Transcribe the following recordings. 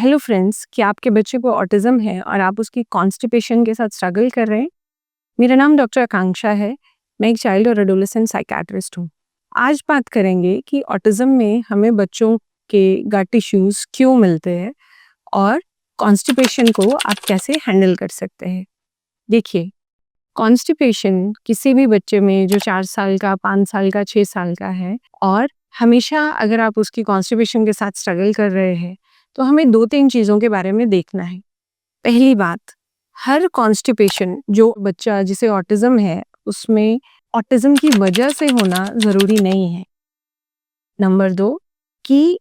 Hello friends, क्या आपके बच्चे को ऑटिज्म है और आप उसकी कॉन्स्टिपेशन के साथ स्ट्रगल कर रहे हैं? मेरा नाम डॉक्टर आकांक्षा है। मैं एक चाइल्ड और एडोलेसेंट साइकियाट्रिस्ट हूँ। आज बात करेंगे कि ऑटिज्म में हमें बच्चों के गट इश्यूज क्यों मिलते हैं और कॉन्स्टिपेशन को आप कैसे हैंडल कर सकते हैं। देखिए, कॉन्स्टिपेशन किसी भी बच्चे में जो 4 साल का, 5 साल का, 6 साल का है और हमेशा अगर आप उसकी कॉन्स्टिपेशन के साथ स्ट्रगल कर रहे हैं, तो हमें 2-3 चीज़ों के बारे में देखना है। पहली बात, हर कॉन्स्टिपेशन जो बच्चा जिसे ऑटिज्म है, उसमें ऑटिज्म की वजह से होना ज़रूरी नहीं है। नंबर 2 कि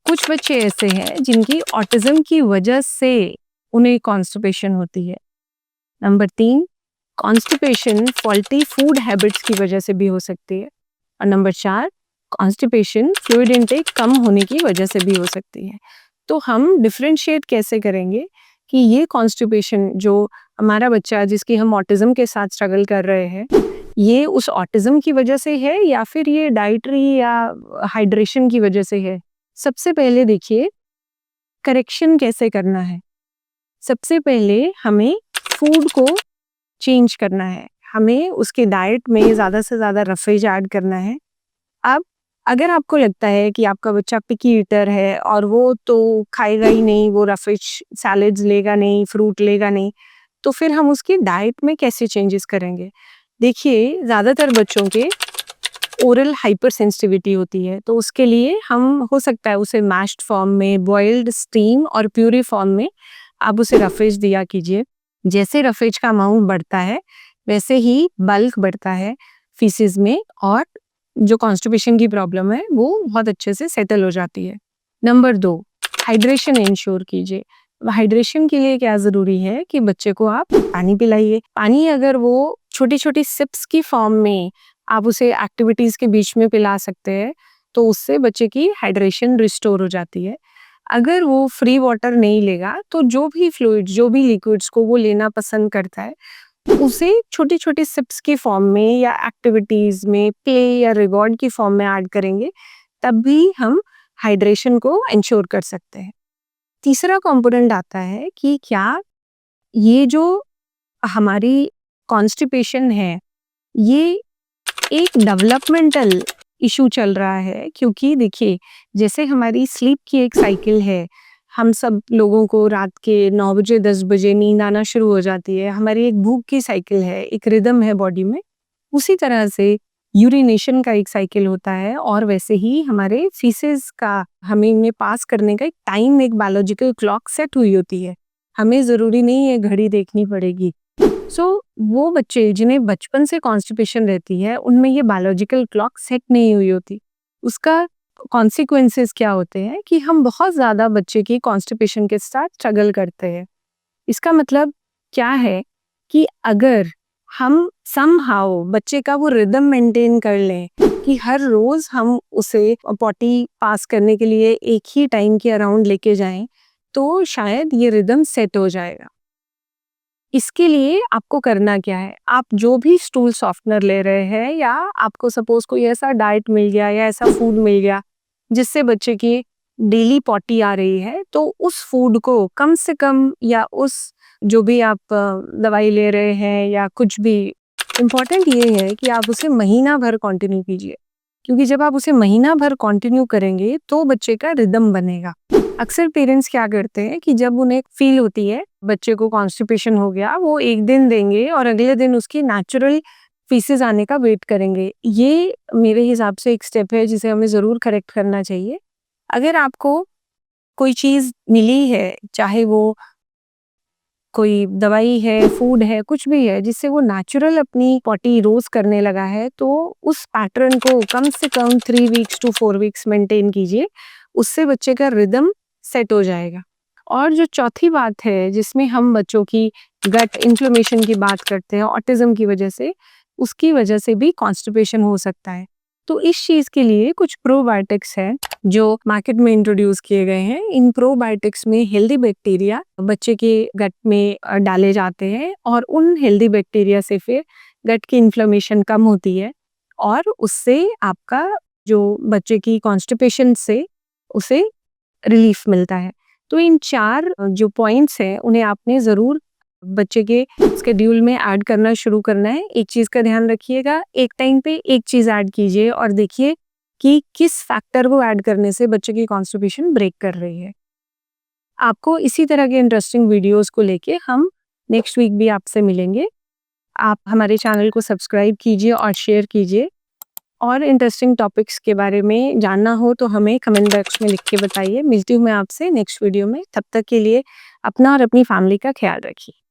कुछ बच्चे ऐसे हैं जिनकी ऑटिज्म की वजह से उन्हें कॉन्स्टिपेशन होती है। Number 3 constipation faulty food habits की वजह से भी हो सकती है। और नंबर 4 कॉन्स्टिपेशन फ्लूइड इनटेक कम होने की वजह से भी हो सकती है। तो हम डिफरेंशिएट कैसे करेंगे कि ये कॉन्स्टिपेशन जो हमारा बच्चा जिसकी हम ऑटिज्म के साथ स्ट्रगल कर रहे हैं, ये उस ऑटिज्म की वजह से है या फिर ये डाइटरी या हाइड्रेशन की वजह से है। सबसे पहले देखिए, करेक्शन कैसे करना है। सबसे पहले हमें फूड को चेंज करना है। हमें उसके डाइट में ज़्यादा से ज़्यादा रफेज ऐड करना है। अब अगर आपको लगता है कि आपका बच्चा पिकी ईटर है और वो तो खाएगा ही नहीं, वो रफेज सैलेड्स लेगा नहीं, फ्रूट लेगा नहीं, तो फिर हम उसकी डाइट में कैसे चेंजेस करेंगे? देखिए, ज़्यादातर बच्चों के ओरल हाइपर सेंसिटिविटी होती है, तो उसके लिए हम हो सकता है उसे मैश्ड फॉर्म में, बॉइल्ड, स्टीम और प्यूरी फॉर्म में आप उसे रफेज दिया कीजिए। जैसे रफेज का अमाउंट बढ़ता है, वैसे ही बल्क बढ़ता है फीसिस में और जो कॉन्स्टिपेशन की प्रॉब्लम है, वो बहुत अच्छे से सेटल हो जाती है। नंबर 2, हाइड्रेशन इंश्योर कीजिए। हाइड्रेशन के लिए क्या ज़रूरी है कि बच्चे को आप पानी पिलाइए। पानी अगर वो छोटी-छोटी सिप्स की फॉर्म में आप उसे एक्टिविटीज़ के बीच में पिला सकते हैं, तो उससे बच्चे की हाइड्रेशन रिस्टोर हो जाती है। अगर वो फ्री वाटर नहीं लेगा, तो जो भी फ्लूइड्स, जो भी लिक्विड्स को वो लेना पसंद करता है, उसे छोटी-छोटी सिप्स की फॉर्म में या एक्टिविटीज़ में, प्ले या रिवॉर्ड की फॉर्म में ऐड करेंगे, तब भी हम हाइड्रेशन को एंश्योर कर सकते हैं। तीसरा कंपोनेंट आता है कि क्या ये जो हमारी कॉन्स्टिपेशन है, ये एक डेवलपमेंटल इशू चल रहा है, क्योंकि देखिए, जैसे हमारी स्लीप की एक साइकिल है, हम सब लोगों को रात के 9 बजे 10 बजे नींद आना शुरू हो जाती है। हमारी एक भूख की साइकिल है, एक रिदम है बॉडी में। उसी तरह से यूरिनेशन का एक साइकिल होता है और वैसे ही हमारे फीसेस का हमें इन्हें पास करने का एक टाइम, एक बायोलॉजिकल क्लॉक सेट हुई होती है। हमें ज़रूरी नहीं है घड़ी देखनी पड़ेगी। वो बच्चे जिन्हें बचपन से कॉन्स्टिपेशन रहती है, उनमें ये बायोलॉजिकल क्लॉक सेट नहीं हुई होती। उसका कॉन्सिक्वेंसेस क्या होते हैं कि हम बहुत ज़्यादा बच्चे की कॉन्स्टिपेशन के साथ स्ट्रगल करते हैं। इसका मतलब क्या है कि अगर हम समहाउ बच्चे का वो रिदम मेंटेन कर लें कि हर रोज़ हम उसे पॉटी पास करने के लिए एक ही टाइम के अराउंड लेके जाएँ, तो शायद ये रिदम सेट हो जाएगा। इसके लिए आपको करना क्या है? आप जो भी स्टूल सॉफ्टनर ले रहे हैं या आपको सपोज़ कोई ऐसा डाइट मिल गया या ऐसा फूड मिल गया, जिससे बच्चे की डेली पॉटी आ रही है, तो उस फूड को कम से कम या उस जो भी आप दवाई ले रहे हैं या कुछ भी, इम्पोर्टेंट ये है कि आप उसे महीना भर कंटिन्यू कीजिए। क्योंकि जब आप उसे महीना भर कंटिन्यू करेंगे, तो बच्चे का रिदम बनेगा। अक्सर पेरेंट्स क्या करते हैं कि जब उन्हें फील होती है बच्चे को कॉन्स्टिपेशन हो गया, वो एक दिन देंगे और अगले दिन उसकी नेचुरल फीसेस आने का वेट करेंगे। ये मेरे हिसाब से एक स्टेप है जिसे हमें ज़रूर करेक्ट करना चाहिए। अगर आपको कोई चीज़ मिली है, चाहे वो कोई दवाई है, फूड है, कुछ भी है, जिससे वो नेचुरल अपनी पॉटी रोज़ करने लगा है, तो उस पैटर्न को कम से कम 3 वीक्स टू 4 वीक्स मेंटेन कीजिए। उससे बच्चे का रिदम सेट हो जाएगा। और जो चौथी बात है, जिसमें हम बच्चों की गट इन्फ्लेमेशन की बात करते हैं ऑटिज्म की वजह से, उसकी वजह से भी कॉन्स्टिपेशन हो सकता है। तो इस चीज़ के लिए कुछ प्रोबायोटिक्स हैं, जो मार्केट में इंट्रोड्यूस किए गए हैं। इन प्रोबायोटिक्स में हेल्दी बैक्टीरिया बच्चे के गट में डाले जाते हैं और उन हेल्दी बैक्टीरिया से फिर गट की इन्फ्लेमेशन कम होती है और उससे आपका जो बच्चे की कॉन्स्टिपेशन से उसे रिलीफ मिलता है। तो इन 4 जो पॉइंट्स हैं, उन्हें आपने ज़रूर बच्चे के शेड्यूल में ऐड करना शुरू करना है। एक चीज़ का ध्यान रखिएगा, एक टाइम पे एक चीज़ ऐड कीजिए और देखिए कि किस फैक्टर को ऐड करने से बच्चे की कॉन्स्टिपेशन ब्रेक कर रही है। आपको इसी तरह के इंटरेस्टिंग वीडियोज़ को लेके हम नेक्स्ट वीक भी आपसे मिलेंगे। आप हमारे चैनल को सब्सक्राइब कीजिए और शेयर कीजिए। और इंटरेस्टिंग टॉपिक्स के बारे में जानना हो तो हमें कमेंट बॉक्स में लिख के बताइए। मिलती हूँ मैं आपसे नेक्स्ट वीडियो में। तब तक के लिए अपना और अपनी फैमिली का ख्याल रखिए।